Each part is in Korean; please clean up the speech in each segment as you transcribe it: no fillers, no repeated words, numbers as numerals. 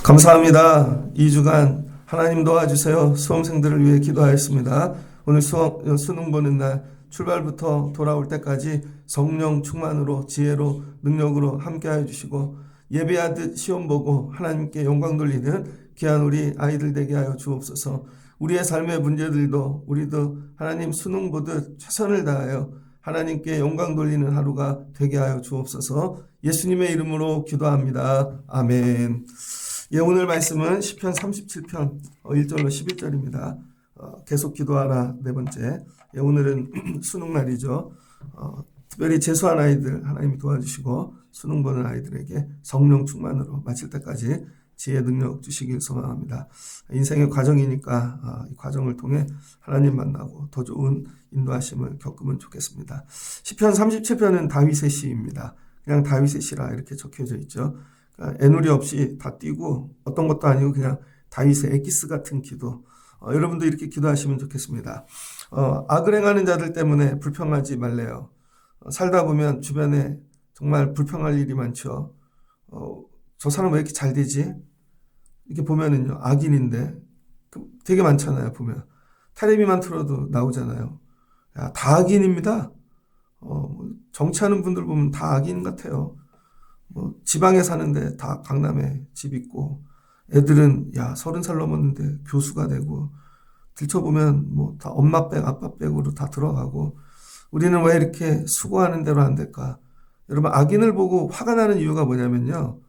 감사합니다. 2주간 하나님 도와주세요. 수험생들을 위해 기도하였습니다. 오늘 수능 보는 날 출발부터 돌아올 때까지 성령 충만으로 지혜로 능력으로 함께하여 주시고 예배하듯 시험 보고 하나님께 영광 돌리는 귀한 우리 아이들 되게 하여 주옵소서. 우리의 삶의 문제들도 우리도 하나님 수능 보듯 최선을 다하여 하나님께 영광 돌리는 하루가 되게 하여 주옵소서. 예수님의 이름으로 기도합니다. 아멘. 예, 오늘 말씀은 시편 37편 1절로 11절입니다. 계속 기도하라 네 번째. 예, 오늘은 수능날이죠. 특별히 재수한 아이들 하나님이 도와주시고 수능 보는 아이들에게 성령 충만으로 마칠 때까지 지혜 능력 주시길 소망합니다. 인생의 과정이니까 이 과정을 통해 하나님 만나고 더 좋은 인도하심을 겪으면 좋겠습니다. 시편 37편은 다윗의 시입니다. 그냥 다윗의 시라 이렇게 적혀져 있죠. 애누리 없이 다 띄고 어떤 것도 아니고 그냥 다윗의 에기스 같은 기도. 여러분도 이렇게 기도하시면 좋겠습니다. 악을 행하는 자들 때문에 불평하지 말래요. 살다 보면 주변에 정말 불평할 일이 많죠. 저 사람 왜 이렇게 잘 되지? 이렇게 보면은요, 악인인데 되게 많잖아요. 보면 텔레비만 틀어도 나오잖아요. 야, 다 악인입니다. 정치하는 분들 보면 다 악인 같아요. 지방에 사는데 다 강남에 집 있고 애들은 30살 넘었는데 교수가 되고 들춰보면 다 엄마 백 아빠 백으로 다 들어가고 우리는 왜 이렇게 수고하는 대로 안 될까? 여러분 악인을 보고 화가 나는 이유가 뭐냐면요.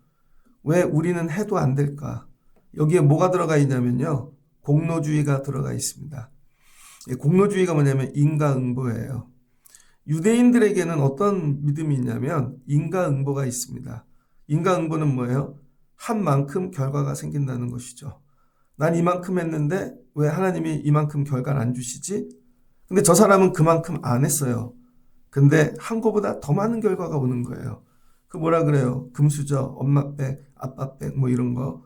왜 우리는 해도 안 될까? 여기에 뭐가 들어가 있냐면요. 공로주의가 들어가 있습니다. 공로주의가 뭐냐면 인과응보예요. 유대인들에게는 어떤 믿음이 있냐면 인과응보가 있습니다. 인과응보는 뭐예요? 한 만큼 결과가 생긴다는 것이죠. 난 이만큼 했는데 왜 하나님이 이만큼 결과를 안 주시지? 근데 저 사람은 그만큼 안 했어요. 근데 한 거보다 더 많은 결과가 오는 거예요. 그 뭐라 그래요? 금수저, 엄마 백, 아빠 백 이런 거.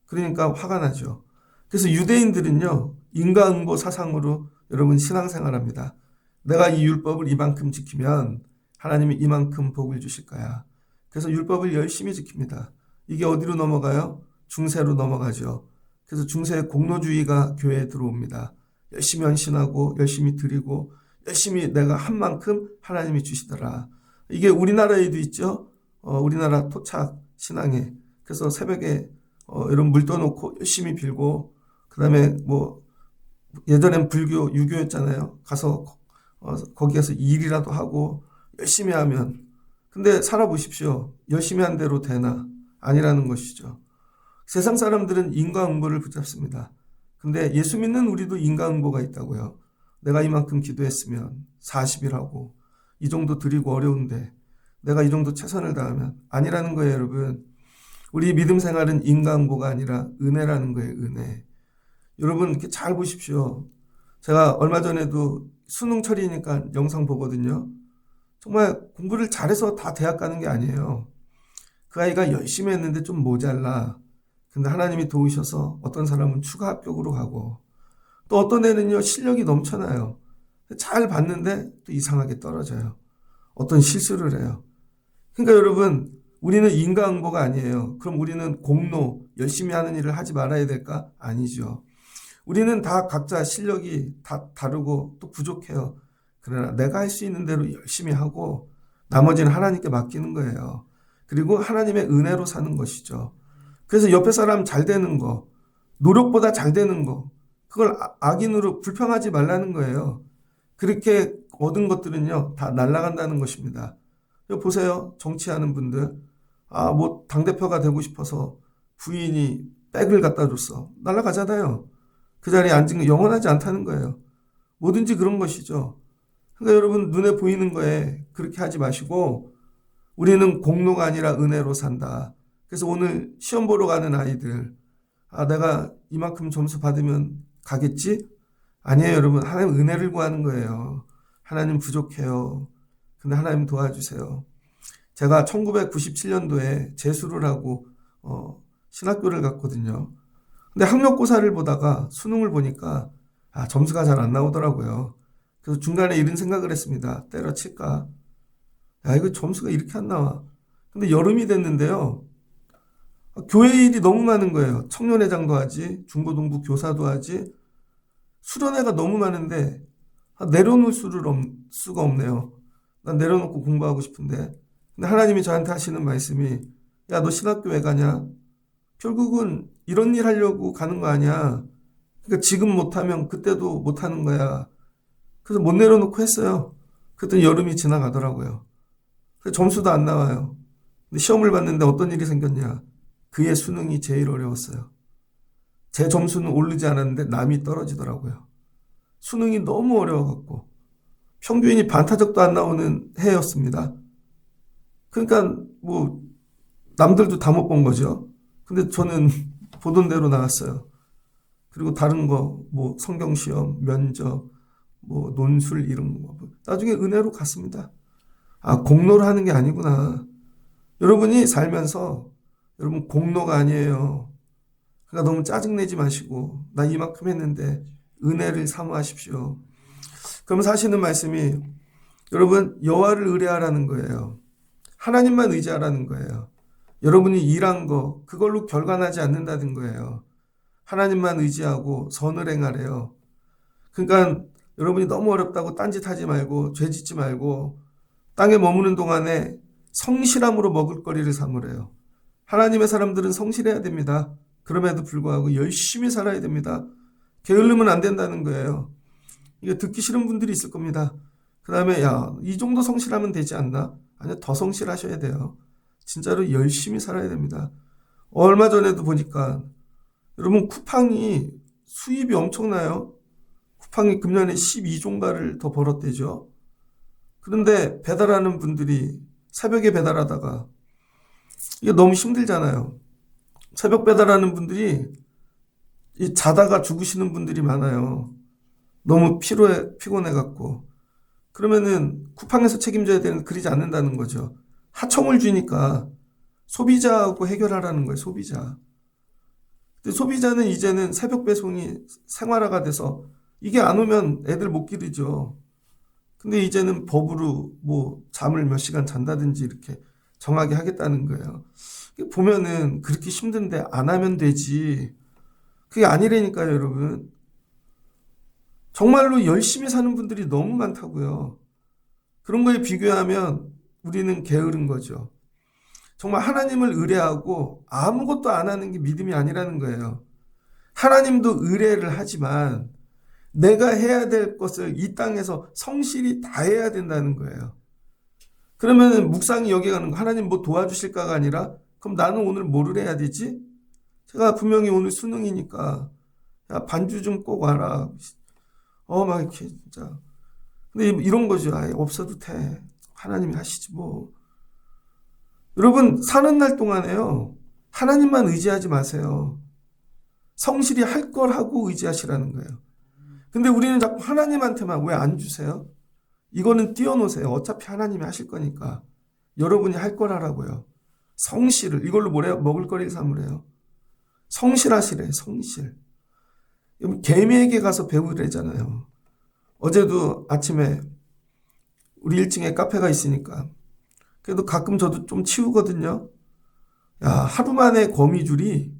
그러니까 화가 나죠. 그래서 유대인들은요. 인과응보 사상으로 여러분 신앙생활합니다. 내가 이 율법을 이만큼 지키면 하나님이 이만큼 복을 주실 거야. 그래서 율법을 열심히 지킵니다. 이게 어디로 넘어가요? 중세로 넘어가죠. 그래서 중세 공로주의가 교회에 들어옵니다. 열심히 헌신하고 열심히 드리고 열심히 내가 한 만큼 하나님이 주시더라. 이게 우리나라에도 있죠. 우리나라 토착 신앙에. 그래서 새벽에 이런 물 떠놓고 열심히 빌고 그다음에 예전엔 불교 유교였잖아요. 가서 거기에서 일이라도 하고 열심히 하면 근데 살아보십시오. 열심히 한 대로 되나? 아니라는 것이죠. 세상 사람들은 인과응보를 붙잡습니다. 근데 예수 믿는 우리도 인과응보가 있다고요. 내가 이만큼 기도했으면 40일 하고 이 정도 드리고 어려운데 내가 이 정도 최선을 다하면 아니라는 거예요. 여러분. 우리 믿음 생활은 인과응보가 아니라 은혜라는 거예요. 은혜. 여러분 이렇게 잘 보십시오. 제가 얼마 전에도 수능철이니까 영상 보거든요. 정말 공부를 잘해서 다 대학 가는 게 아니에요. 그 아이가 열심히 했는데 좀 모자라. 근데 하나님이 도우셔서 어떤 사람은 추가 합격으로 가고 또 어떤 애는요 실력이 넘쳐나요. 잘 봤는데 또 이상하게 떨어져요. 어떤 실수를 해요. 그러니까 여러분 우리는 인과응보가 아니에요. 그럼 우리는 공로 열심히 하는 일을 하지 말아야 될까? 아니죠. 우리는 다 각자 실력이 다 다르고 또 부족해요. 그러나 내가 할 수 있는 대로 열심히 하고 나머지는 하나님께 맡기는 거예요. 그리고 하나님의 은혜로 사는 것이죠. 그래서 옆에 사람 잘 되는 거, 노력보다 잘 되는 거, 그걸 악인으로 불평하지 말라는 거예요. 그렇게 얻은 것들은요, 다 날아간다는 것입니다. 보세요. 정치하는 분들. 당대표가 되고 싶어서 부인이 백을 갖다 줬어. 날아가잖아요. 그 자리에 앉은 게 영원하지 않다는 거예요. 뭐든지 그런 것이죠. 그러니까 여러분 눈에 보이는 거에 그렇게 하지 마시고 우리는 공로가 아니라 은혜로 산다. 그래서 오늘 시험 보러 가는 아이들 내가 이만큼 점수 받으면 가겠지? 아니에요. 여러분 하나님 은혜를 구하는 거예요. 하나님 부족해요. 근데 하나님 도와주세요. 제가 1997년도에 재수를 하고 신학교를 갔거든요. 근데 학력고사를 보다가 수능을 보니까 점수가 잘 안 나오더라고요. 그래서 중간에 이런 생각을 했습니다. 때려칠까? 야, 이거 점수가 이렇게 안 나와. 근데 여름이 됐는데요. 교회 일이 너무 많은 거예요. 청년회장도 하지, 중고등부 교사도 하지, 수련회가 너무 많은데 내려놓을 수가 없네요. 난 내려놓고 공부하고 싶은데. 근데 하나님이 저한테 하시는 말씀이, 야, 너 신학교 왜 가냐? 결국은 이런 일 하려고 가는 거 아니야. 그러니까 지금 못하면 그때도 못하는 거야. 그래서 못 내려놓고 했어요. 그랬더니 여름이 지나가더라고요. 그래서 점수도 안 나와요. 근데 시험을 봤는데 어떤 일이 생겼냐. 그의 수능이 제일 어려웠어요. 제 점수는 오르지 않았는데 남이 떨어지더라고요. 수능이 너무 어려워갖고 평균이 반타작도 안 나오는 해였습니다. 그러니까 뭐 남들도 다 못 본 거죠. 근데 저는 보던 대로 나왔어요. 그리고 다른 거 뭐 성경시험, 면접, 뭐 논술 이런 거 나중에 은혜로 갔습니다. 아, 공로를 하는 게 아니구나. 여러분이 살면서 여러분 공로가 아니에요. 그러니까 너무 짜증내지 마시고 나 이만큼 했는데 은혜를 사모하십시오. 그러면서 하시는 말씀이 여러분 여호와를 의뢰하라는 거예요. 하나님만 의지하라는 거예요. 여러분이 일한 거 그걸로 결과나지 않는다는 거예요. 하나님만 의지하고 선을 행하래요. 그러니까 여러분이 너무 어렵다고 딴짓하지 말고 죄 짓지 말고 땅에 머무는 동안에 성실함으로 먹을 거리를 삼으래요. 하나님의 사람들은 성실해야 됩니다. 그럼에도 불구하고 열심히 살아야 됩니다. 게을르면 안 된다는 거예요. 이게 듣기 싫은 분들이 있을 겁니다. 그 다음에 야, 이 정도 성실하면 되지 않나? 아니요, 더 성실하셔야 돼요. 진짜로 열심히 살아야 됩니다. 얼마 전에도 보니까 여러분 쿠팡이 수입이 엄청나요. 쿠팡이 금년에 12종가를 더 벌었대죠. 그런데 배달하는 분들이 새벽에 배달하다가 이게 너무 힘들잖아요. 새벽 배달하는 분들이 자다가 죽으시는 분들이 많아요. 너무 피곤해갖고. 그러면은 쿠팡에서 책임져야 되는 그러지 않는다는 거죠. 하청을 주니까 소비자하고 해결하라는 거예요. 소비자. 근데 소비자는 이제는 새벽 배송이 생활화가 돼서 이게 안 오면 애들 못 기르죠. 근데 이제는 법으로 뭐 잠을 몇 시간 잔다든지 이렇게 정하게 하겠다는 거예요. 보면은 그렇게 힘든데 안 하면 되지. 그게 아니라니까요, 여러분. 정말로 열심히 사는 분들이 너무 많다고요. 그런 거에 비교하면 우리는 게으른 거죠. 정말 하나님을 의뢰하고 아무것도 안 하는 게 믿음이 아니라는 거예요. 하나님도 의뢰를 하지만 내가 해야 될 것을 이 땅에서 성실히 다 해야 된다는 거예요. 그러면 묵상이 여기 가는 거, 하나님 뭐 도와주실까가 아니라 그럼 나는 오늘 뭐를 해야 되지? 제가 분명히 오늘 수능이니까 야, 반주 좀 꼭 와라. 막 이렇게 진짜. 근데 이런 거죠. 아예 없어도 돼. 하나님이 하시지 뭐. 여러분 사는 날 동안에요. 하나님만 의지하지 마세요. 성실히 할 걸 하고 의지하시라는 거예요. 근데 우리는 자꾸 하나님한테만 왜 안 주세요? 이거는 띄워놓으세요. 어차피 하나님이 하실 거니까. 여러분이 할 걸 하라고요. 성실을. 이걸로 뭐래요? 먹을 거리를 삼으래요. 성실하시래요. 성실. 개미에게 가서 배우래잖아요. 어제도 아침에 우리 1층에 카페가 있으니까 그래도 가끔 저도 좀 치우거든요. 야, 하루 만에 거미줄이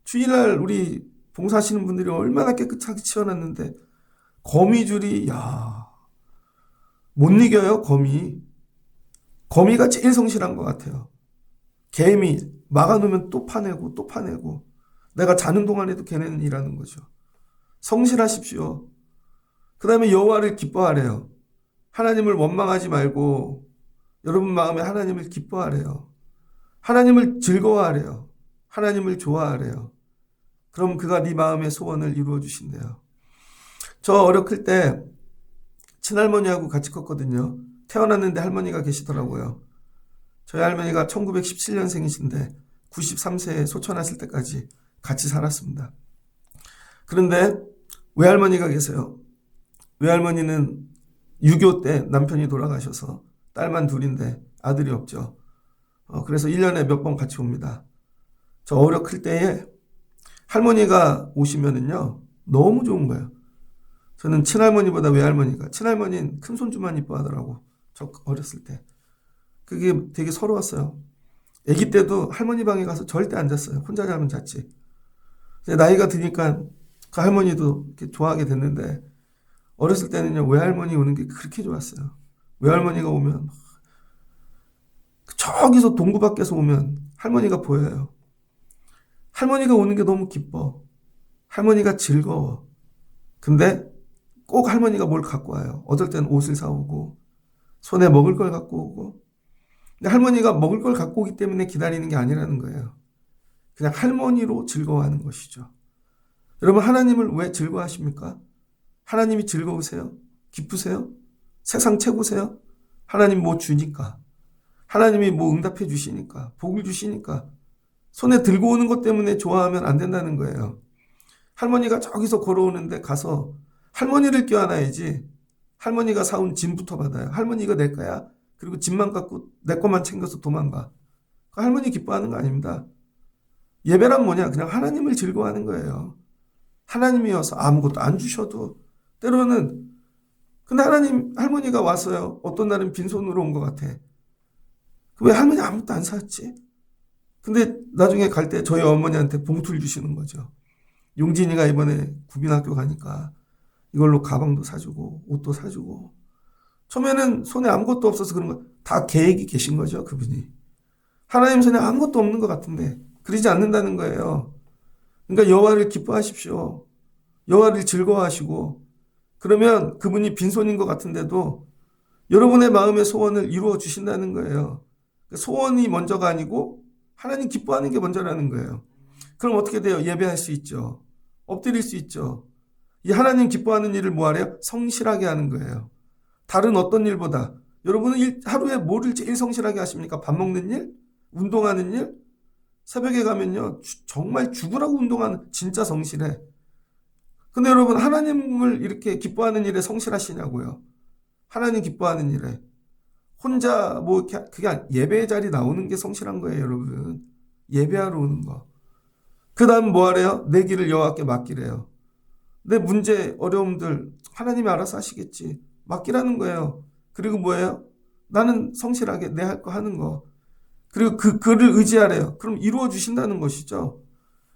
주일날 우리 봉사하시는 분들이 얼마나 깨끗하게 치워놨는데 거미줄이 못 이겨요. 거미가 제일 성실한 것 같아요. 개미 막아놓으면 또 파내고 또 파내고 내가 자는 동안에도 걔네는 일하는 거죠. 성실하십시오. 그 다음에 여호와를 기뻐하래요. 하나님을 원망하지 말고 여러분 마음에 하나님을 기뻐하래요. 하나님을 즐거워하래요. 하나님을 좋아하래요. 그럼 그가 네 마음의 소원을 이루어 주신대요. 저 어렸을 때 친할머니하고 같이 컸거든요. 태어났는데 할머니가 계시더라고요. 저희 할머니가 1917년생이신데 93세에 소천하실 때까지 같이 살았습니다. 그런데 외할머니가 계세요. 외할머니는 6.25 때 남편이 돌아가셔서 딸만 둘인데 아들이 없죠. 그래서 1년에 몇 번 같이 옵니다. 저 어렸을 때에 할머니가 오시면은요, 너무 좋은 거예요. 저는 친할머니보다 외할머니가, 친할머니는 큰손주만 이뻐하더라고. 저 어렸을 때. 그게 되게 서러웠어요. 아기 때도 할머니 방에 가서 절대 안 잤어요. 혼자 자면 잤지. 나이가 드니까 그 할머니도 이렇게 좋아하게 됐는데, 어렸을 때는요, 외할머니 오는 게 그렇게 좋았어요. 외할머니가 오면, 저기서 동구 밖에서 오면 할머니가 보여요. 할머니가 오는 게 너무 기뻐. 할머니가 즐거워. 근데 꼭 할머니가 뭘 갖고 와요. 어떨 땐 옷을 사오고, 손에 먹을 걸 갖고 오고. 근데 할머니가 먹을 걸 갖고 오기 때문에 기다리는 게 아니라는 거예요. 그냥 할머니로 즐거워하는 것이죠. 여러분, 하나님을 왜 즐거워하십니까? 하나님이 즐거우세요? 기쁘세요? 세상 최고세요? 하나님 뭐 주니까. 하나님이 뭐 응답해 주시니까. 복을 주시니까. 손에 들고 오는 것 때문에 좋아하면 안 된다는 거예요. 할머니가 저기서 걸어오는데 가서 할머니를 껴안아야지. 할머니가 사온 짐부터 받아요. 할머니 이거 내 거야. 그리고 짐만 갖고 내 것만 챙겨서 도망가. 할머니 기뻐하는 거 아닙니다. 예배란 뭐냐? 그냥 하나님을 즐거워하는 거예요. 하나님이어서 아무것도 안 주셔도 때로는, 근데 하나님, 할머니가 왔어요. 어떤 날은 빈손으로 온 것 같아. 왜 할머니 아무것도 안 사왔지? 근데 나중에 갈 때 저희 어머니한테 봉투를 주시는 거죠. 용진이가 이번에 국민학교 가니까 이걸로 가방도 사주고 옷도 사주고. 처음에는 손에 아무것도 없어서 그런 거 다 계획이 계신 거죠, 그분이. 하나님 손에 아무것도 없는 것 같은데 그러지 않는다는 거예요. 그러니까 여호와를 기뻐하십시오. 여호와를 즐거워하시고, 그러면 그분이 빈손인 것 같은데도 여러분의 마음의 소원을 이루어 주신다는 거예요. 소원이 먼저가 아니고 하나님 기뻐하는 게 먼저라는 거예요. 그럼 어떻게 돼요? 예배할 수 있죠. 엎드릴 수 있죠. 이 하나님 기뻐하는 일을 뭐하래요? 성실하게 하는 거예요. 다른 어떤 일보다. 여러분은 하루에 뭐를 제일 성실하게 하십니까? 밥 먹는 일? 운동하는 일? 새벽에 가면요, 정말 죽으라고 운동하는, 진짜 성실해. 근데 여러분, 하나님을 이렇게 기뻐하는 일에 성실하시냐고요? 하나님 기뻐하는 일에. 혼자 그게 예배의 자리 나오는 게 성실한 거예요, 여러분. 예배하러 오는 거. 그 다음 뭐 하래요? 내 길을 여호와께 맡기래요. 내 문제, 어려움들 하나님이 알아서 하시겠지. 맡기라는 거예요. 그리고 뭐예요? 나는 성실하게 내 할 거 하는 거. 그리고 그를 의지하래요. 그럼 이루어 주신다는 것이죠.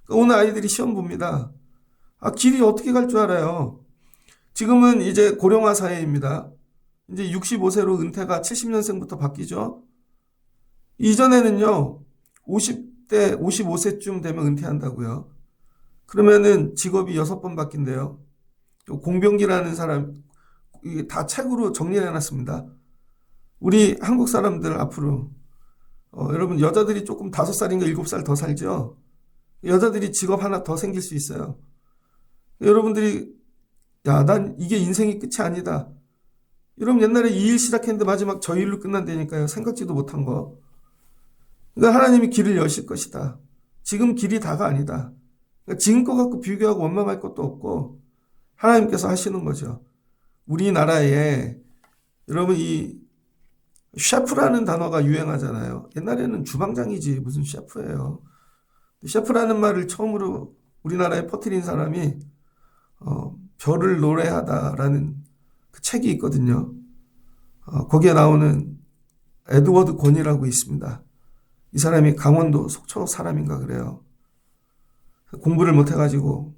그러니까 오늘 아이들이 시험 봅니다. 길이 어떻게 갈 줄 알아요? 지금은 이제 고령화 사회입니다. 이제 65세로 은퇴가 70년생부터 바뀌죠. 이전에는요, 50대, 55세쯤 되면 은퇴한다고요. 그러면은 직업이 6번 바뀐대요. 공병기라는 사람, 이게 다 책으로 정리를 해놨습니다. 우리 한국 사람들 앞으로, 여러분, 여자들이 조금 5살인가 7살 더 살죠? 여자들이 직업 하나 더 생길 수 있어요. 여러분들이, 야, 난 이게 인생이 끝이 아니다. 여러분, 옛날에 이 일 시작했는데 마지막 저 일로 끝난다니까요. 생각지도 못한 거. 그러니까 하나님이 길을 여실 것이다. 지금 길이 다가 아니다. 그러니까 지금 거 갖고 비교하고 원망할 것도 없고 하나님께서 하시는 거죠. 우리나라에 여러분 이 셰프라는 단어가 유행하잖아요. 옛날에는 주방장이지 무슨 셰프예요. 셰프라는 말을 처음으로 우리나라에 퍼뜨린 사람이 별을 노래하다라는 그 책이 있거든요. 거기에 나오는 에드워드 권이라고 있습니다. 이 사람이 강원도 속초 사람인가 그래요. 공부를 못해가지고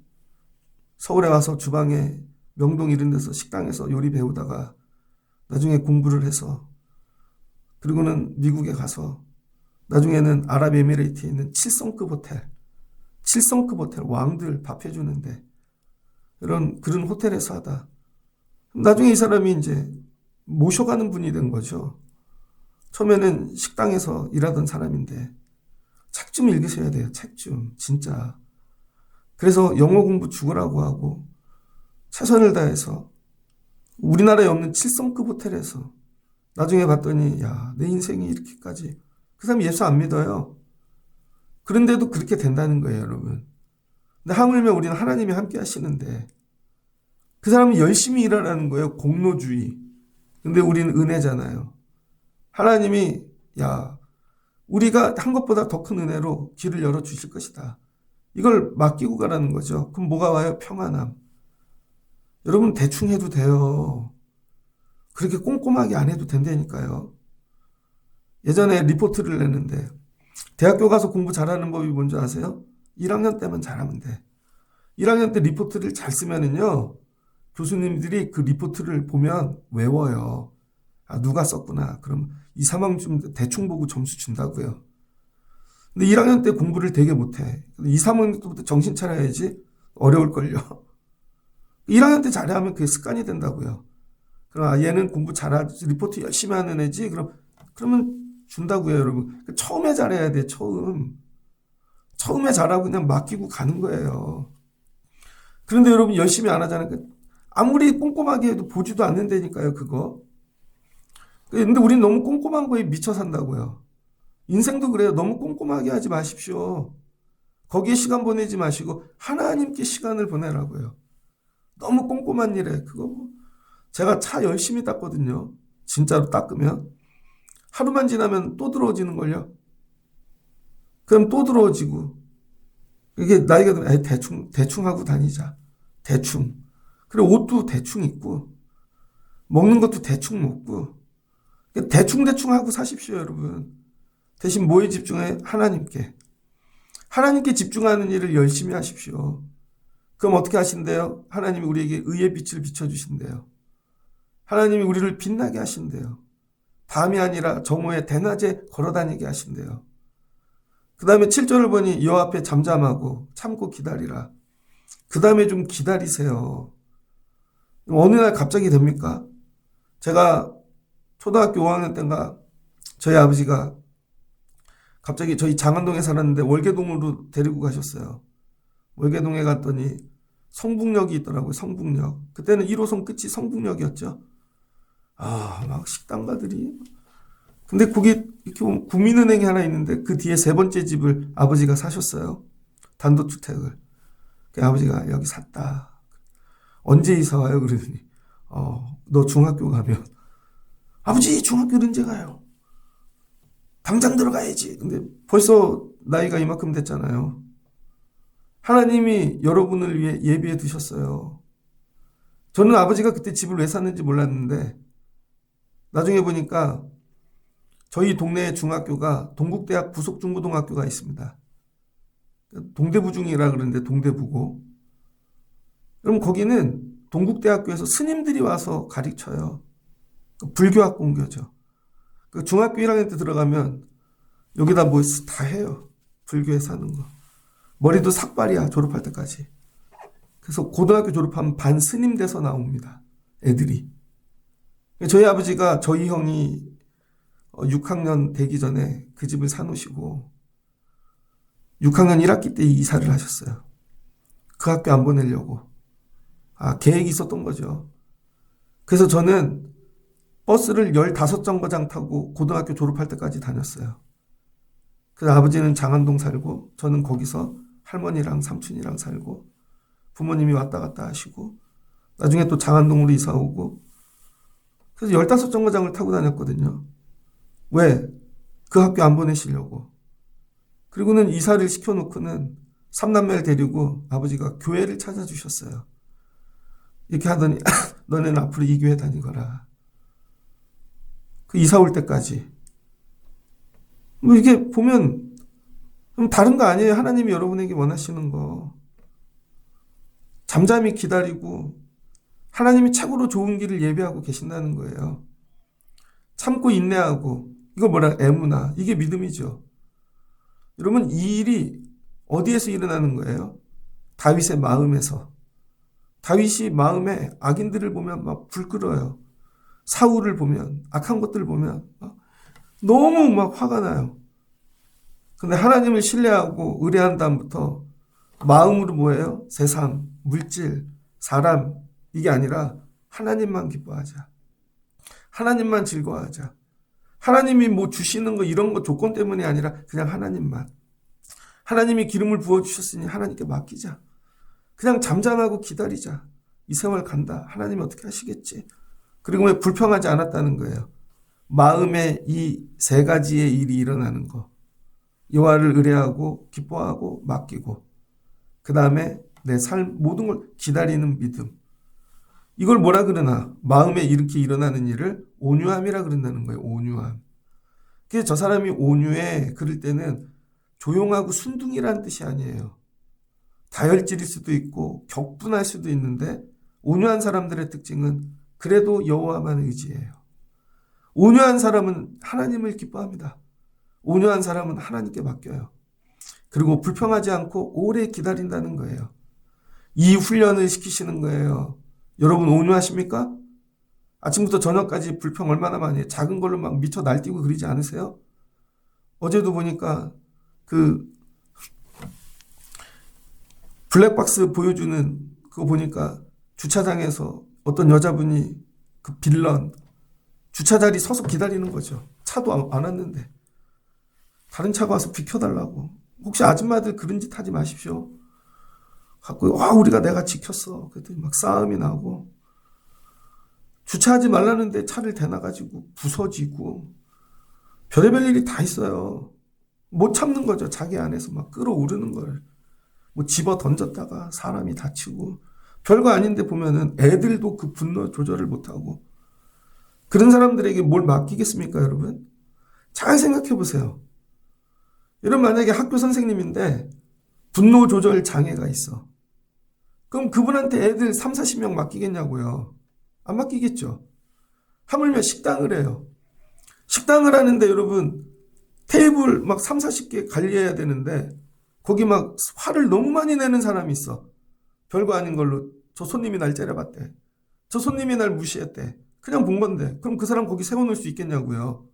서울에 와서 주방에 명동 이런 데서 식당에서 요리 배우다가 나중에 공부를 해서, 그리고는 미국에 가서 나중에는 아랍에미레이트에 있는 7성급 호텔 왕들 밥 해주는데 그런 호텔에서 하다. 나중에 이 사람이 이제 모셔가는 분이 된 거죠. 처음에는 식당에서 일하던 사람인데 책 좀 읽으셔야 돼요. 책 좀, 진짜. 그래서 영어 공부 죽으라고 하고 최선을 다해서 우리나라에 없는 7성급 호텔에서 나중에 봤더니 야, 내 인생이 이렇게까지. 그 사람이 예수 안 믿어요. 그런데도 그렇게 된다는 거예요, 여러분. 근데 하물며 우리는 하나님이 함께 하시는데 그 사람은 열심히 일하라는 거예요. 공로주의. 근데 우리는 은혜잖아요. 하나님이 야, 우리가 한 것보다 더 큰 은혜로 길을 열어주실 것이다. 이걸 맡기고 가라는 거죠. 그럼 뭐가 와요? 평안함. 여러분 대충 해도 돼요. 그렇게 꼼꼼하게 안 해도 된다니까요. 예전에 리포트를 냈는데 대학교 가서 공부 잘하는 법이 뭔지 아세요? 1학년 때만 잘하면 돼. 1학년 때 리포트를 잘 쓰면은요, 교수님들이 그 리포트를 보면 외워요. 아, 누가 썼구나. 그럼 2, 3학년 좀 대충 보고 점수 준다고요. 근데 1학년 때 공부를 되게 못해. 2, 3학년 때부터 정신 차려야지. 어려울걸요. 1학년 때 잘하면 그게 습관이 된다고요. 그럼 아, 얘는 공부 잘하지, 리포트 열심히 하는 애지. 그러면 준다고요, 여러분. 처음에 잘해야 돼, 처음. 처음에 잘하고 그냥 맡기고 가는 거예요. 그런데 여러분 열심히 안 하잖아요. 아무리 꼼꼼하게 해도 보지도 않는다니까요, 그거. 근데 우린 너무 꼼꼼한 거에 미쳐 산다고요. 인생도 그래요. 너무 꼼꼼하게 하지 마십시오. 거기에 시간 보내지 마시고 하나님께 시간을 보내라고요. 너무 꼼꼼한 일에 그거 뭐 제가 차 열심히 닦거든요. 진짜로 닦으면 하루만 지나면 또 들어오지는 걸요. 그럼 또 들어오지고 이게 나이가 들면 대충 하고 다니자. 대충. 그리고 옷도 대충 입고 먹는 것도 대충 먹고 대충 하고 사십시오, 여러분. 대신 뭐에 집중해? 하나님께. 하나님께 집중하는 일을 열심히 하십시오. 그럼 어떻게 하신대요? 하나님이 우리에게 의의 빛을 비춰주신대요. 하나님이 우리를 빛나게 하신대요. 밤이 아니라 정오에 대낮에 걸어다니게 하신대요. 그 다음에 7절을 보니 여호와 앞에 잠잠하고 참고 기다리라. 그 다음에 좀 기다리세요. 어느 날 갑자기 됩니까? 제가 초등학교 5학년 때인가 저희 아버지가 갑자기 저희 장안동에 살았는데 월계동으로 데리고 가셨어요. 월계동에 갔더니 성북역이 있더라고요. 성북역. 그때는 1호선 끝이 성북역이었죠. 아, 막 식당가들이. 근데 거기 이렇게 보면 국민은행이 하나 있는데 그 뒤에 세 번째 집을 아버지가 사셨어요. 단독주택을. 그 아버지가 여기 샀다. 언제 이사 와요? 그러더니 너 중학교 가면 아버지 중학교를 언제 가요? 당장 들어가야지. 근데 벌써 나이가 이만큼 됐잖아요. 하나님이 여러분을 위해 예비해 두셨어요. 저는 아버지가 그때 집을 왜 샀는지 몰랐는데 나중에 보니까 저희 동네 중학교가 동국대학 부속중고등학교가 있습니다. 동대부중이라 그러는데 동대부고. 그럼 거기는 동국대학교에서 스님들이 와서 가르쳐요. 불교학 공교죠. 중학교 1학년 때 들어가면 여기다 뭐 다 해요. 불교에서 하는 거. 머리도 삭발이야, 졸업할 때까지. 그래서 고등학교 졸업하면 반 스님 돼서 나옵니다. 애들이. 저희 아버지가 저희 형이 6학년 되기 전에 그 집을 사놓으시고 6학년 1학기 때 이사를 하셨어요. 그 학교 안 보내려고. 계획이 있었던 거죠. 그래서 저는 버스를 15정거장 타고 고등학교 졸업할 때까지 다녔어요. 그래서 아버지는 장안동 살고 저는 거기서 할머니랑 삼촌이랑 살고 부모님이 왔다 갔다 하시고 나중에 또 장안동으로 이사 오고 그래서 15정거장을 타고 다녔거든요. 왜? 그 학교 안 보내시려고. 그리고는 이사를 시켜놓고는 삼남매를 데리고 아버지가 교회를 찾아주셨어요. 이렇게 하더니 너네는 앞으로 이 교회 다니거라. 그 이사 올 때까지. 뭐 이게 보면 다른 거 아니에요. 하나님이 여러분에게 원하시는 거. 잠잠히 기다리고 하나님이 최고로 좋은 길을 예비하고 계신다는 거예요. 참고 인내하고 이거 뭐라 애무나 이게 믿음이죠. 여러분 이 일이 어디에서 일어나는 거예요? 다윗의 마음에서. 다윗이 마음에 악인들을 보면 막 불 끓어요. 사울을 보면 악한 것들을 보면 너무 막 화가 나요. 근데 하나님을 신뢰하고 의뢰한 다음부터 마음으로 뭐예요? 세상, 물질, 사람 이게 아니라 하나님만 기뻐하자. 하나님만 즐거워하자. 하나님이 뭐 주시는 거 이런 거 조건 때문이 아니라 그냥 하나님만. 하나님이 기름을 부어주셨으니 하나님께 맡기자. 그냥 잠잠하고 기다리자. 이 세월 간다. 하나님이 어떻게 하시겠지. 그리고 왜 불평하지 않았다는 거예요. 마음에 이 세 가지의 일이 일어나는 거. 여호와를 의뢰하고 기뻐하고 맡기고 그 다음에 내 삶 모든 걸 기다리는 믿음. 이걸 뭐라 그러나? 마음에 이렇게 일어나는 일을 온유함이라 그런다는 거예요. 온유함. 그래서 저 사람이 온유해 그럴 때는 조용하고 순둥이라는 뜻이 아니에요. 다혈질일 수도 있고 격분할 수도 있는데 온유한 사람들의 특징은 그래도 여호와만 의지해요. 온유한 사람은 하나님을 기뻐합니다. 온유한 사람은 하나님께 맡겨요. 그리고 불평하지 않고 오래 기다린다는 거예요. 이 훈련을 시키시는 거예요. 여러분 온유하십니까? 아침부터 저녁까지 불평 얼마나 많이 해요. 작은 걸로 막 미쳐 날뛰고 그러지 않으세요? 어제도 보니까 그 블랙박스 보여주는 그거 보니까 주차장에서 어떤 여자분이 그 빌런 주차 자리 서서 기다리는 거죠. 차도 안 왔는데 다른 차가 와서 비켜달라고. 혹시 아줌마들 그런 짓 하지 마십시오. 갖고 우리가 내가 지켰어. 그랬더니 막 싸움이 나고 주차하지 말라는데 차를 대놔가지고 부서지고 별의별 일이 다 있어요. 못 참는 거죠. 자기 안에서 막 끌어오르는 걸. 뭐 집어 던졌다가 사람이 다치고 별거 아닌데 보면은 애들도 그 분노 조절을 못하고 그런 사람들에게 뭘 맡기겠습니까, 여러분? 잘 생각해 보세요. 여러분 만약에 학교 선생님인데 분노 조절 장애가 있어. 그럼 그분한테 애들 3, 40명 맡기겠냐고요. 안 맡기겠죠. 하물며 식당을 해요. 식당을 하는데 여러분 테이블 막 3, 40개 관리해야 되는데 거기 막 화를 너무 많이 내는 사람이 있어. 별거 아닌 걸로 저 손님이 날 째려봤대. 저 손님이 날 무시했대. 그냥 본 건데 그럼 그 사람 거기 세워놓을 수 있겠냐고요.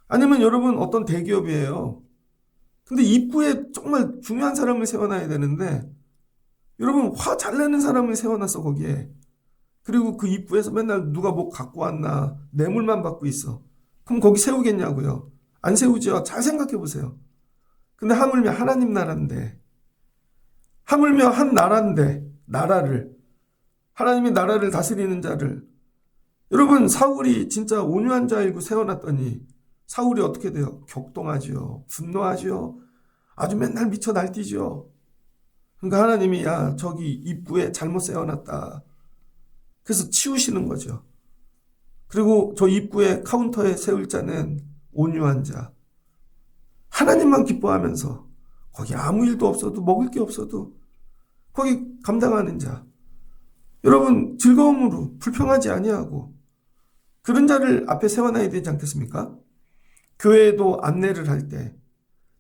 아니면 여러분 어떤 대기업이에요. 근데 입구에 정말 중요한 사람을 세워놔야 되는데 여러분 화 잘 내는 사람을 세워놨어 거기에. 그리고 그 입구에서 맨날 누가 뭐 갖고 왔나 뇌물만 받고 있어. 그럼 거기 세우겠냐고요. 안 세우죠. 잘 생각해 보세요. 근데 하물며 하나님 나라인데 하물며 한 나라인데 나라를 하나님이 나라를 다스리는 자를 여러분 사울이 진짜 온유한 자이고 세워놨더니 사울이 어떻게 돼요? 격동하죠. 분노하죠. 아주 맨날 미쳐 날뛰죠. 그러니까 하나님이 야 저기 입구에 잘못 세워놨다. 그래서 치우시는 거죠. 그리고 저 입구에 카운터에 세울 자는 온유한 자. 하나님만 기뻐하면서 거기 아무 일도 없어도 먹을 게 없어도 거기 감당하는 자. 여러분 즐거움으로 불평하지 아니하고 그런 자를 앞에 세워놔야 되지 않겠습니까? 교회에도 안내를 할 때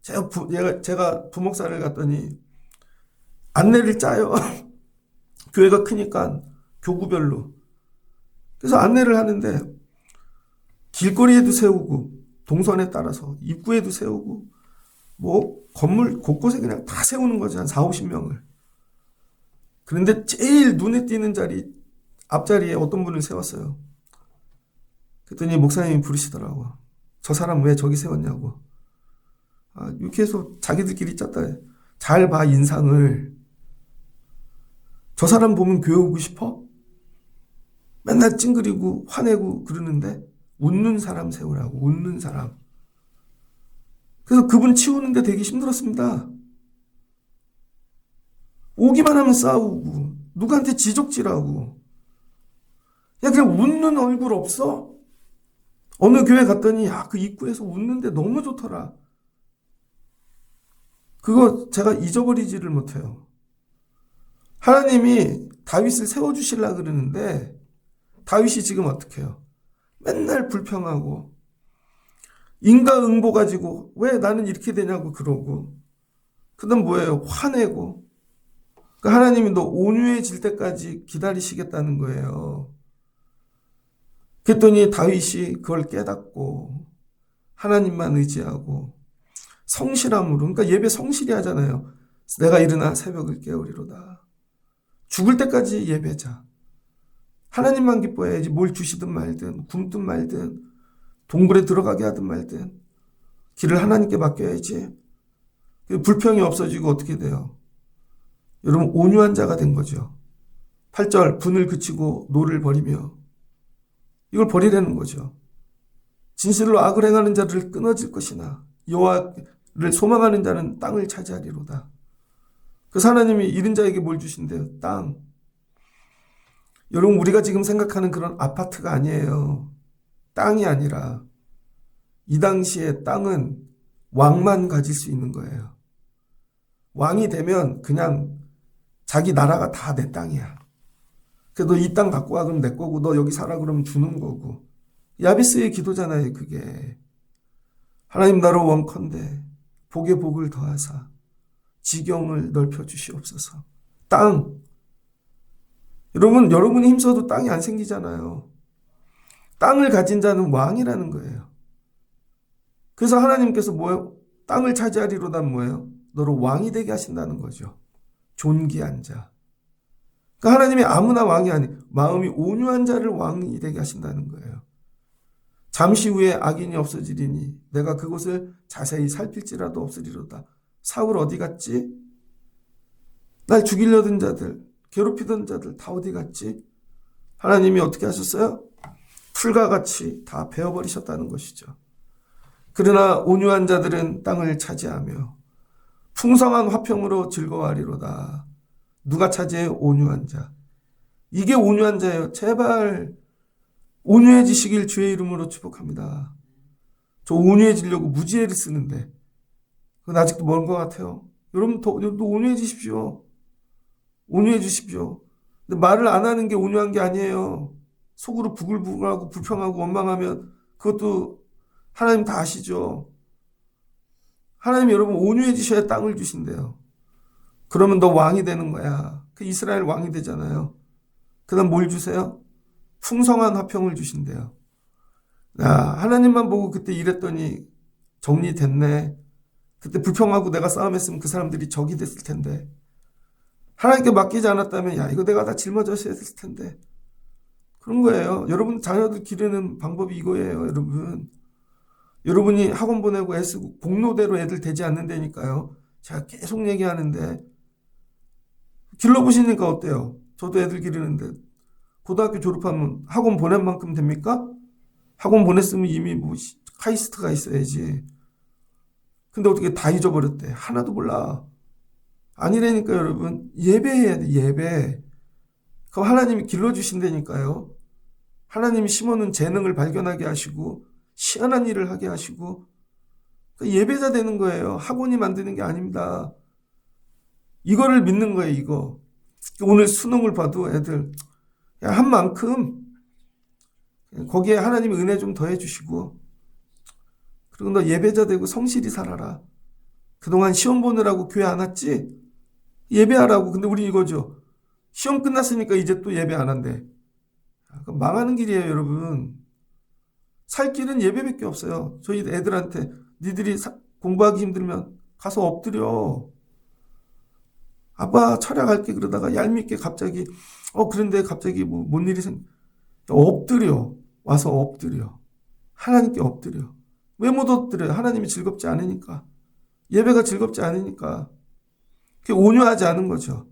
제가 부목사를 갔더니 안내를 짜요. 교회가 크니까 교구별로. 그래서 안내를 하는데 길거리에도 세우고 동선에 따라서 입구에도 세우고 뭐 건물 곳곳에 그냥 다 세우는 거지. 한 4, 50명을. 그런데 제일 눈에 띄는 자리 앞자리에 어떤 분을 세웠어요. 그랬더니 목사님이 부르시더라고. 저 사람 왜 저기 세웠냐고. 이렇게 해서 자기들끼리 짰다. 잘 봐 인상을. 저 사람 보면 교회 오고 싶어? 맨날 찡그리고 화내고 그러는데 웃는 사람 세우라고. 웃는 사람. 그래서 그분 치우는데 되게 힘들었습니다. 오기만 하면 싸우고 누구한테 지적질하고 그냥 웃는 얼굴 없어? 어느 교회 갔더니 그 입구에서 웃는데 너무 좋더라. 그거 제가 잊어버리지를 못해요. 하나님이 다윗을 세워주시려고 그러는데 다윗이 지금 어떻게 해요? 맨날 불평하고 인과응보 가지고 왜 나는 이렇게 되냐고 그러고 그 다음 뭐예요? 화내고 그러니까 하나님이 너 온유해질 때까지 기다리시겠다는 거예요. 그랬더니 다윗이 그걸 깨닫고 하나님만 의지하고 성실함으로 그러니까 예배 성실히 하잖아요. 내가 일어나 새벽을 깨우리로다. 죽을 때까지 예배자. 하나님만 기뻐해야지 뭘 주시든 말든 굶든 말든 동굴에 들어가게 하든 말든 길을 하나님께 맡겨야지. 불평이 없어지고 어떻게 돼요? 여러분 온유한 자가 된 거죠. 8절 분을 그치고 노를 버리며 이걸 버리라는 거죠. 진실로 악을 행하는 자를 끊어질 것이나 여호와를 소망하는 자는 땅을 차지하리로다. 그래서 하나님이 이른 자에게 뭘 주신대요? 땅. 여러분, 우리가 지금 생각하는 그런 아파트가 아니에요. 땅이 아니라 이 당시에 땅은 왕만 가질 수 있는 거예요. 왕이 되면 그냥 자기 나라가 다 내 땅이야. 그래서 너 이 땅 갖고 와 그러면 내 거고, 너 여기 살아 그러면 주는 거고. 야베스의 기도잖아요, 그게. 하나님, 나로 원컨대 복에 복을 더하사 지경을 넓혀 주시옵소서. 땅. 여러분이 힘써도 땅이 안 생기잖아요. 땅을 가진 자는 왕이라는 거예요. 그래서 하나님께서 뭐예요? 땅을 차지하리로다 뭐예요? 너로 왕이 되게 하신다는 거죠. 존귀한 자. 그러니까 하나님이 아무나 왕이 아니, 마음이 온유한 자를 왕이 되게 하신다는 거예요. 잠시 후에 악인이 없어지리니 내가 그곳을 자세히 살필지라도 없으리로다. 사울 어디 갔지? 날 죽이려던 자들, 괴롭히던 자들 다 어디 갔지? 하나님이 어떻게 하셨어요? 풀과 같이 다 베어버리셨다는 것이죠. 그러나 온유한 자들은 땅을 차지하며 풍성한 화평으로 즐거워하리로다. 누가 차지해요? 온유한 자. 이게 온유한 자예요. 제발 온유해지시길 주의 이름으로 축복합니다. 저 온유해지려고 무지혜를 쓰는데 그건 아직도 먼 것 같아요. 여러분도 온유해지십시오. 온유해지십시오. 근데 말을 안 하는 게 온유한 게 아니에요. 속으로 부글부글하고 불평하고 원망하면 그것도 하나님 다 아시죠. 하나님, 여러분 온유해지셔야 땅을 주신대요. 그러면 너 왕이 되는 거야. 그 이스라엘 왕이 되잖아요. 그 다음 뭘 주세요? 풍성한 화평을 주신대요. 야, 하나님만 보고 그때 이랬더니 정리됐네. 그때 불평하고 내가 싸움했으면 그 사람들이 적이 됐을 텐데. 하나님께 맡기지 않았다면 야, 이거 내가 다 짊어졌어야 했을 텐데. 그런 거예요. 여러분 자녀들 기르는 방법이 이거예요, 여러분. 여러분이 학원 보내고 애쓰고 공로대로 애들 되지 않는다니까요. 제가 계속 얘기하는데 길러보시니까 어때요? 저도 애들 기르는데 고등학교 졸업하면 학원 보낸 만큼 됩니까? 학원 보냈으면 이미 뭐 카이스트가 있어야지. 근데 어떻게 다 잊어버렸대. 하나도 몰라. 아니라니까 여러분. 예배해야 돼. 예배. 그럼 하나님이 길러주신다니까요. 하나님이 심어놓은 재능을 발견하게 하시고 희한한 일을 하게 하시고 예배자 되는 거예요. 학원이 만드는 게 아닙니다. 이거를 믿는 거예요. 이거. 오늘 수능을 봐도 애들 한 만큼 거기에 하나님이 은혜 좀 더해 주시고 그리고 너 예배자 되고 성실히 살아라. 그동안 시험 보느라고 교회 안 왔지? 예배하라고. 근데 우리 이거죠. 시험 끝났으니까 이제 또 예배 안 한대. 망하는 길이에요, 여러분. 살 길은 예배밖에 없어요. 저희 애들한테 니들이 공부하기 힘들면 가서 엎드려. 아빠 철학할게 그러다가 얄밉게 갑자기 그런데 갑자기 뭐 뭔 일이 엎드려. 와서 엎드려. 하나님께 엎드려. 왜 못 엎드려요? 하나님이 즐겁지 않으니까. 예배가 즐겁지 않으니까. 그게 온유하지 않은 거죠.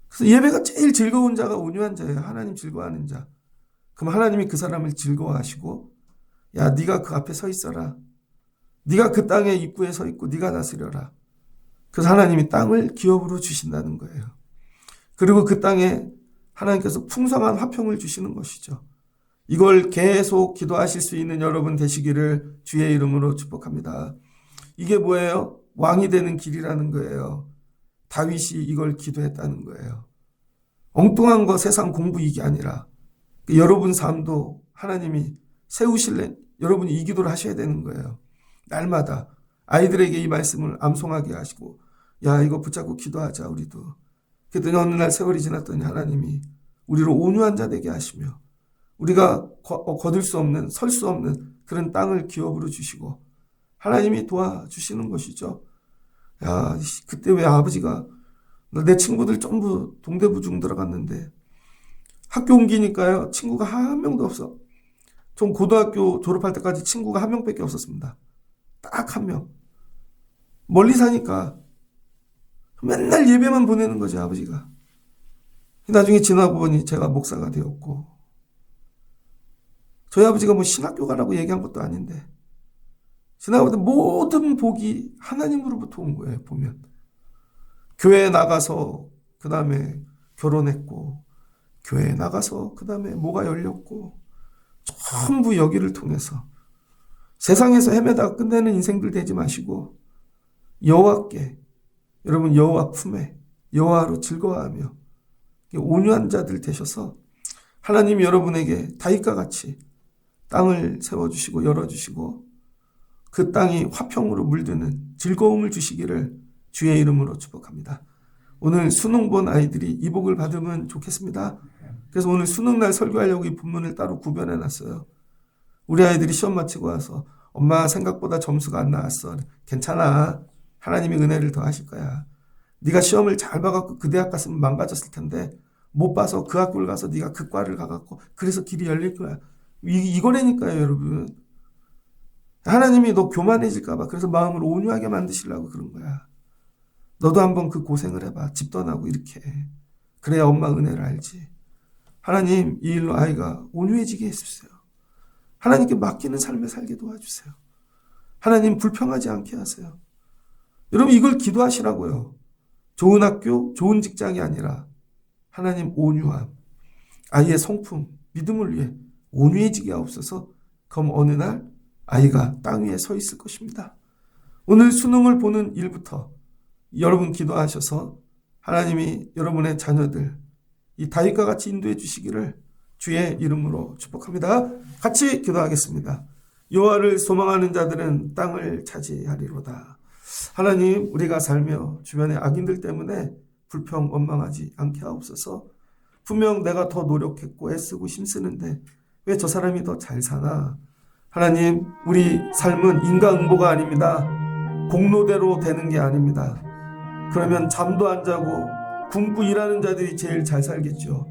그래서 예배가 제일 즐거운 자가 온유한 자예요. 하나님 즐거워하는 자. 그럼 하나님이 그 사람을 즐거워하시고 야, 네가 그 앞에 서 있어라. 네가 그 땅의 입구에 서 있고 네가 다스려라. 그래서 하나님이 땅을 기업으로 주신다는 거예요. 그리고 그 땅에 하나님께서 풍성한 화평을 주시는 것이죠. 이걸 계속 기도하실 수 있는 여러분 되시기를 주의 이름으로 축복합니다. 이게 뭐예요? 왕이 되는 길이라는 거예요. 다윗이 이걸 기도했다는 거예요. 엉뚱한 거 세상 공부 이게 아니라 여러분 삶도 하나님이 세우실래 여러분이 이 기도를 하셔야 되는 거예요. 날마다 아이들에게 이 말씀을 암송하게 하시고 야 이거 붙잡고 기도하자 우리도. 그랬더니 어느 날 세월이 지났더니 하나님이 우리를 온유한 자 되게 하시며 우리가 거둘 수 없는 설 수 없는 그런 땅을 기업으로 주시고 하나님이 도와주시는 것이죠. 야 그때 왜 아버지가 내 친구들 전부 동대부중 들어갔는데 학교 옮기니까요 친구가 한 명도 없어. 전 고등학교 졸업할 때까지 친구가 한 명밖에 없었습니다. 딱 한 명. 멀리 사니까 맨날 예배만 보내는 거지 아버지가. 나중에 지나보니 제가 목사가 되었고 저희 아버지가 뭐 신학교 가라고 얘기한 것도 아닌데 지나보니 모든 복이 하나님으로부터 온 거예요. 보면 교회에 나가서 그 다음에 결혼했고 교회에 나가서 그 다음에 뭐가 열렸고 전부 여기를 통해서 세상에서 헤매다가 끝내는 인생들 되지 마시고 여호와께, 여러분 여호와 품에 여호와로 즐거워하며 온유한 자들 되셔서 하나님이 여러분에게 다윗과 같이 땅을 세워주시고 열어주시고 그 땅이 화평으로 물드는 즐거움을 주시기를 주의 이름으로 축복합니다. 오늘 수능 본 아이들이 이 복을 받으면 좋겠습니다. 그래서 오늘 수능날 설교하려고 이 본문을 따로 구별해 놨어요. 우리 아이들이 시험 마치고 와서 엄마 생각보다 점수가 안 나왔어. 괜찮아. 하나님이 은혜를 더 하실 거야. 네가 시험을 잘 봐갖고 그 대학 갔으면 망가졌을 텐데 못 봐서 그 학교를 가서 네가 그 과를 가갖고 그래서 길이 열릴 거야. 이거라니까요, 여러분. 하나님이 너 교만해질까 봐 그래서 마음을 온유하게 만드시려고 그런 거야. 너도 한번 그 고생을 해봐. 집 떠나고 이렇게. 그래야 엄마 은혜를 알지. 하나님 이 일로 아이가 온유해지게 해주세요. 하나님께 맡기는 삶에 살게 도와주세요. 하나님 불평하지 않게 하세요. 여러분 이걸 기도하시라고요. 좋은 학교, 좋은 직장이 아니라 하나님 온유함, 아이의 성품, 믿음을 위해 온유해지게 하옵소서. 그럼 어느 날 아이가 땅 위에 서 있을 것입니다. 오늘 수능을 보는 일부터 여러분 기도하셔서 하나님이 여러분의 자녀들 이 다윗과 같이 인도해 주시기를 주의 이름으로 축복합니다. 같이 기도하겠습니다. 여호와를 소망하는 자들은 땅을 차지하리로다. 하나님 우리가 살며 주변의 악인들 때문에 불평 원망하지 않게 하옵소서. 분명 내가 더 노력했고 애쓰고 힘쓰는데 왜 저 사람이 더 잘 사나. 하나님 우리 삶은 인과응보가 아닙니다. 공로대로 되는 게 아닙니다. 그러면 잠도 안 자고 굶고 일하는 자들이 제일 잘 살겠죠.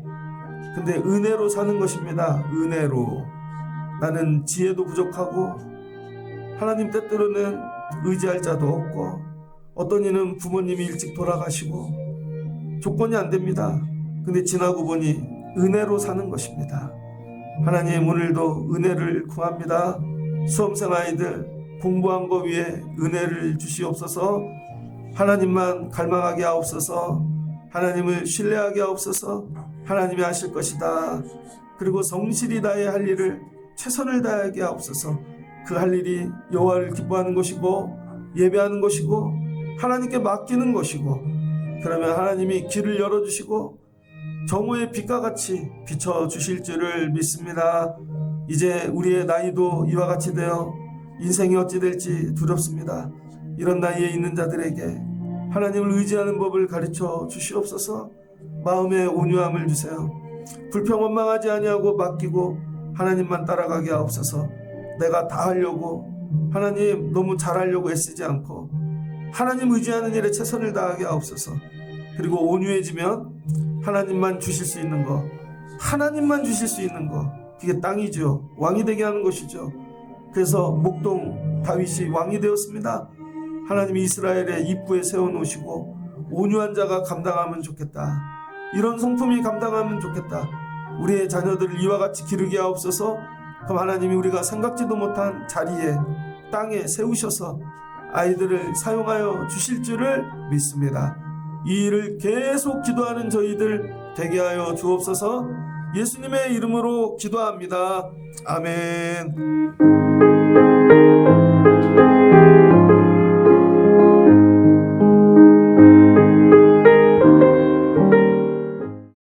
근데 은혜로 사는 것입니다. 은혜로. 나는 지혜도 부족하고 하나님 때때로는 의지할 자도 없고 어떤 이는 부모님이 일찍 돌아가시고 조건이 안 됩니다. 근데 지나고 보니 은혜로 사는 것입니다. 하나님 오늘도 은혜를 구합니다. 수험생 아이들 공부한 거 위에 은혜를 주시옵소서. 하나님만 갈망하게 하옵소서. 하나님을 신뢰하게 하옵소서. 하나님이 하실 것이다. 그리고 성실히 다해 할 일을 최선을 다하게 하옵소서. 그 할 일이 여호와를 기뻐하는 것이고 예배하는 것이고 하나님께 맡기는 것이고 그러면 하나님이 길을 열어주시고 정오의 빛과 같이 비춰주실 줄을 믿습니다. 이제 우리의 나이도 이와 같이 되어 인생이 어찌 될지 두렵습니다. 이런 나이에 있는 자들에게 하나님을 의지하는 법을 가르쳐 주시옵소서. 마음에 온유함을 주세요. 불평 원망하지 아니하고 맡기고 하나님만 따라가게 하옵소서. 내가 다 하려고 하나님 너무 잘하려고 애쓰지 않고 하나님 의지하는 일에 최선을 다하게 하옵소서. 그리고 온유해지면 하나님만 주실 수 있는 거, 하나님만 주실 수 있는 거, 그게 땅이죠. 왕이 되게 하는 것이죠. 그래서 목동 다윗이 왕이 되었습니다. 하나님이 이스라엘의 입구에 세워놓으시고 온유한 자가 감당하면 좋겠다. 이런 성품이 감당하면 좋겠다. 우리의 자녀들을 이와 같이 기르게 하옵소서. 그럼 하나님이 우리가 생각지도 못한 자리에 땅에 세우셔서 아이들을 사용하여 주실 줄을 믿습니다. 이 일을 계속 기도하는 저희들 되게 하여 주옵소서. 예수님의 이름으로 기도합니다. 아멘.